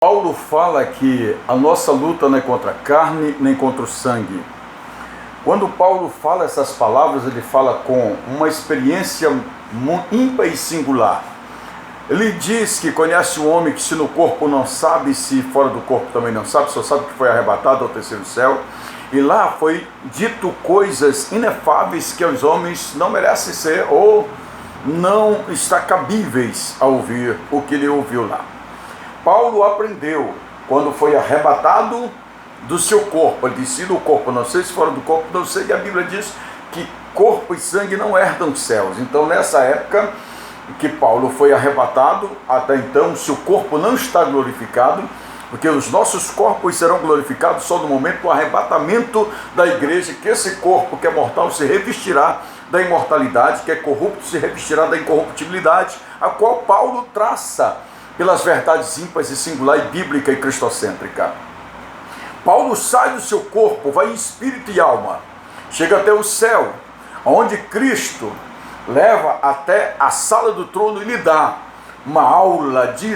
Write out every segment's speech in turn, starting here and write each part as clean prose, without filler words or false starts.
Paulo fala que a nossa luta não é contra a carne nem contra o sangue. Quando Paulo fala essas palavras, ele fala com uma experiência ímpar e singular. Ele diz que conhece um homem que se no corpo não sabe, se fora do corpo também não sabe, só sabe que foi arrebatado ao terceiro céu. E lá foi dito coisas inefáveis que os homens não merecem ser ou não está cabíveis a ouvir o que ele ouviu lá. Paulo aprendeu quando foi arrebatado do seu corpo. Ele disse: do corpo não sei, se fora do corpo não sei. E a Bíblia diz que corpo e sangue não herdam os céus. Então, nessa época que Paulo foi arrebatado, até então, se o corpo não está glorificado, porque os nossos corpos serão glorificados só no momento do arrebatamento da igreja, que esse corpo que é mortal se revestirá da imortalidade, que é corrupto se revestirá da incorruptibilidade, a qual Paulo traça pelas verdades ímpares e singular e bíblica e cristocêntrica. Paulo sai do seu corpo, vai em espírito e alma, chega até o céu, onde Cristo leva até a sala do trono e lhe dá uma aula de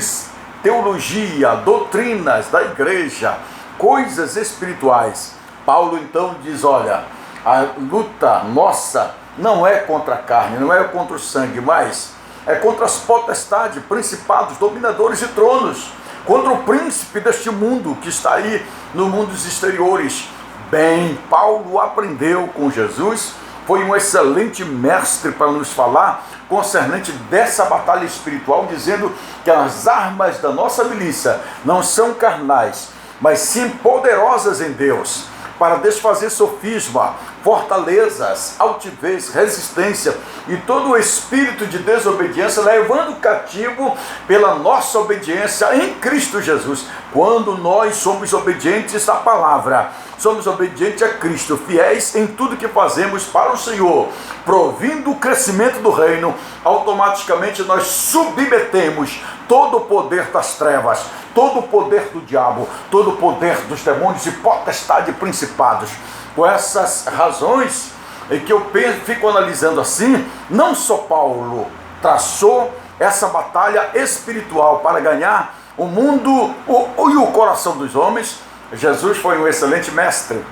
teologia, doutrinas da igreja, coisas espirituais. Paulo então diz: olha, a luta nossa não é contra a carne, não é contra o sangue, mas é contra as potestades, principados, dominadores de tronos, contra o príncipe deste mundo que está aí no mundo dos exteriores. Bem, Paulo aprendeu com Jesus, foi um excelente mestre para nos falar concernente dessa batalha espiritual, dizendo que as armas da nossa milícia não são carnais, mas sim poderosas em Deus, para desfazer sofisma, fortalezas, altivez, resistência e todo o espírito de desobediência, levando cativo pela nossa obediência em Cristo Jesus. Quando nós somos obedientes à palavra, somos obedientes a Cristo, fiéis em tudo que fazemos para o Senhor, provindo o crescimento do reino, automaticamente nós submetemos todo o poder das trevas, todo o poder do diabo, todo o poder dos demônios e potestade e principados. Com essas razões é que eu fico analisando assim, não só Paulo traçou essa batalha espiritual para ganhar o mundo e o coração dos homens. Jesus foi um excelente mestre.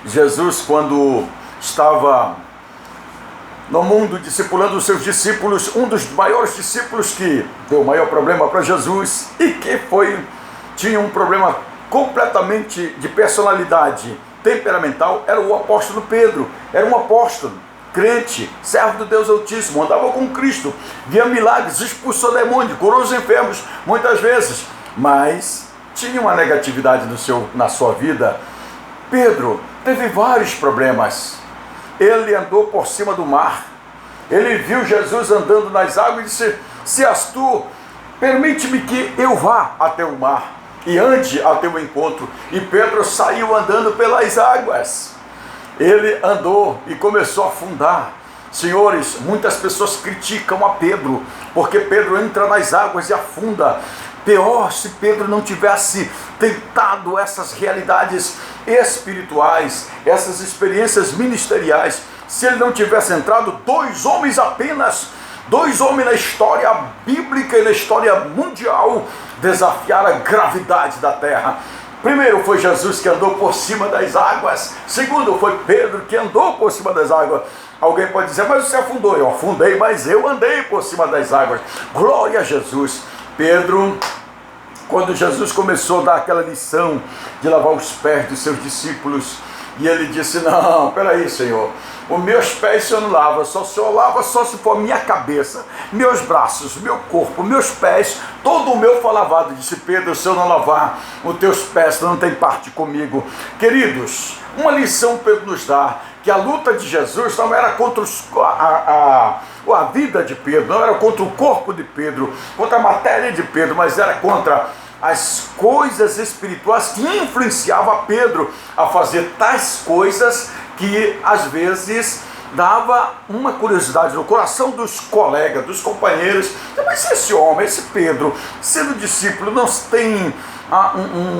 Jesus, quando estava no mundo discipulando os seus discípulos, um dos maiores discípulos que deu o maior problema para Jesus e que tinha um problema completamente de personalidade temperamental, era o apóstolo Pedro. Era um apóstolo, crente, servo do Deus Altíssimo, andava com Cristo, via milagres, expulsou demônios, curou os enfermos muitas vezes, mas tinha uma negatividade na sua vida. Pedro teve vários problemas. Ele andou por cima do mar, ele viu Jesus andando nas águas e disse: se és tu, permite-me que eu vá até o mar e ande até o encontro. E Pedro saiu andando pelas águas. Ele andou e começou a afundar. Senhores, muitas pessoas criticam a Pedro, porque Pedro entra nas águas e afunda. Pior se Pedro não tivesse tentado essas realidades espirituais, essas experiências ministeriais, se ele não tivesse entrado. Dois homens apenas, dois homens na história bíblica e na história mundial desafiaram a gravidade da terra. Primeiro foi Jesus, que andou por cima das águas. Segundo foi Pedro, que andou por cima das águas. Alguém pode dizer: mas você afundou. Eu afundei, mas eu andei por cima das águas. Glória a Jesus. Pedro, quando Jesus começou a dar aquela lição de lavar os pés dos seus discípulos, e ele disse: não, peraí, Senhor, os meus pés o Senhor não lava, o Senhor lava só se for minha cabeça, meus braços, meu corpo, meus pés, todo o meu foi lavado. Disse Pedro: se eu não lavar os teus pés, não tem parte comigo. Queridos, uma lição Pedro nos dá, que a luta de Jesus não era contra a vida de Pedro, não era contra o corpo de Pedro, contra a matéria de Pedro, mas era contra as coisas espirituais que influenciavam Pedro a fazer tais coisas que às vezes dava uma curiosidade no coração dos colegas, dos companheiros. Mas esse homem, esse Pedro, sendo discípulo, não tem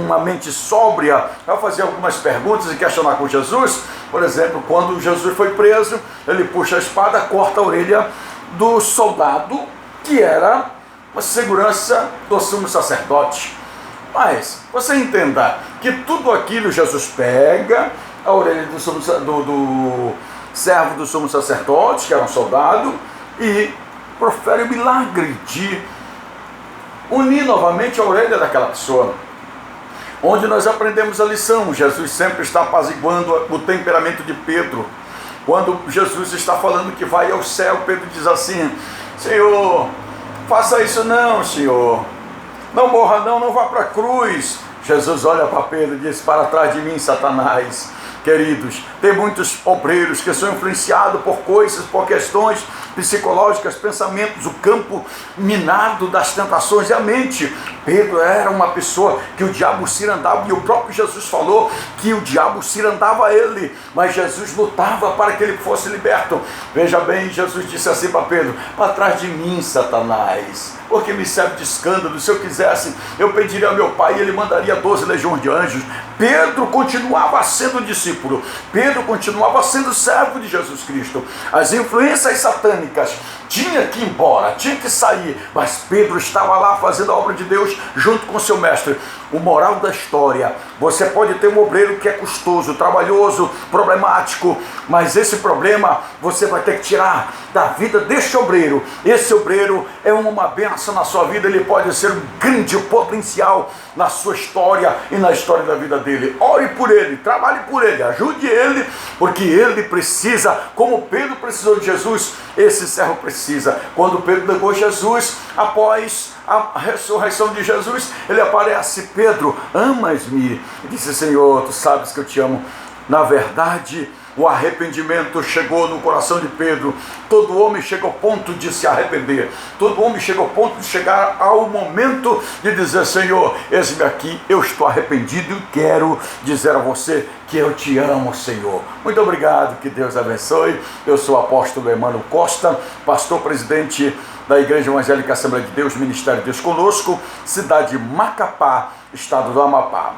uma mente sóbria para fazer algumas perguntas e questionar com Jesus. Por exemplo, quando Jesus foi preso, ele puxa a espada, corta a orelha do soldado que era uma segurança do sumo sacerdote. Mas você entenda que tudo aquilo Jesus pega a orelha do servo do sumo sacerdote, que era um soldado, e profere o milagre de unir novamente a orelha daquela pessoa. Onde nós aprendemos a lição. Jesus sempre está apaziguando o temperamento de Pedro. Quando Jesus está falando que vai ao céu, Pedro diz assim: Senhor, faça isso não, Senhor. Não morra não, não vá para a cruz. Jesus olha para Pedro e diz: para trás de mim, Satanás. Queridos, tem muitos obreiros que são influenciados por coisas, por questões psicológicas, pensamentos, o campo minado das tentações e a mente. Pedro era uma pessoa que o diabo cirandava, e o próprio Jesus falou que o diabo cirandava a ele, mas Jesus lutava para que ele fosse liberto. Veja bem, Jesus disse assim para Pedro: para trás de mim, Satanás, porque me serve de escândalo. Se eu quisesse, eu pediria ao meu pai e ele mandaria 12 legiões de anjos. Pedro continuava sendo discípulo, Pedro continuava sendo servo de Jesus Cristo. As influências satânicas tinha que ir embora, tinha que sair, mas Pedro estava lá fazendo a obra de Deus junto com seu mestre. O moral da história: você pode ter um obreiro que é custoso, trabalhoso, problemático, mas esse problema você vai ter que tirar da vida deste obreiro. Esse obreiro é uma bênção na sua vida, ele pode ser um grande potencial na sua história e na história da vida dele. Ore por ele, trabalhe por ele, ajude ele, porque ele precisa, como Pedro precisou de Jesus, esse servo precisa. Quando Pedro negou Jesus, após a ressurreição de Jesus, ele aparece: Pedro, amas-me? E disse: Senhor, tu sabes que eu te amo. Na verdade, o arrependimento chegou no coração de Pedro. Todo homem chega ao ponto de se arrepender. Todo homem chega ao ponto de chegar ao momento de dizer: Senhor, eis-me aqui, eu estou arrependido e quero dizer a você que eu te amo, Senhor. Muito obrigado, que Deus abençoe. Eu sou o apóstolo Emmanuel Costa, pastor presidente da Igreja Evangélica Assembleia de Deus, Ministério Deus Conosco, cidade de Macapá, estado do Amapá.